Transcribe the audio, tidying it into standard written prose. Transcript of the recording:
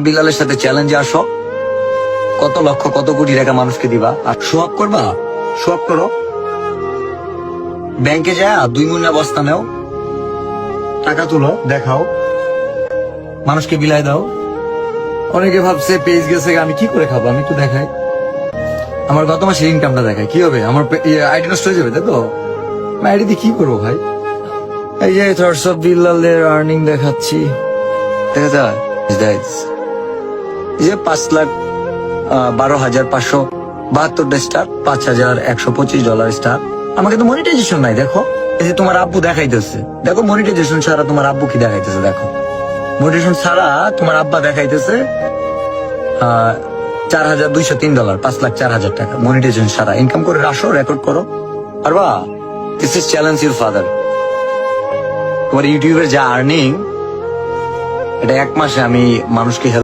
বিলালের সাথে চ্যালেঞ্জে আসো, কত লক্ষ কত কোটি টাকা মানুষকে দিবা আর শো আপ করবা। শো আপ করো, ব্যাংকে যায় 2 মুন্না বস্তা নেও, টাকা তুলো, দেখাও, মানুষকে বিলাই দাও। অনেকে ভাবছে পেজ গেছে, আমি কি করে খাবো, আমি একটু দেখাই, আমার গত মাসের ইনকামটা দেখাই, কি হবে, আমার আইডি নষ্ট হয়ে যাবে, তাই তো? আমি আইডি দিয়ে কি করবো ভাই? এই যে থটস অফ বিলালের আর্নিং দেখাচ্ছি, দেখা যায় এই যে 5,12,572 স্টার, $5,125 স্টার। আমাকে তো মনিটাইজেশন নাই, দেখো এই যে তোমার আব্বু দেখাইতেছে, দেখো মনিটাইজেশন ছাড়া তোমার আব্বু কি দেখাইতেছে, দেখো মনিটাইজেশন ছাড়া তোমার আব্বা দেখাইতেছে $4,203, $5,04,000 মনিটাইজেশন ছাড়া। ইনকাম করে আসো, রেকর্ড করো, পারবা? This is challenge your father. তোমার ইউটিউবের যা আর্নিং, এটা 1 মাসে আমি মানুষকে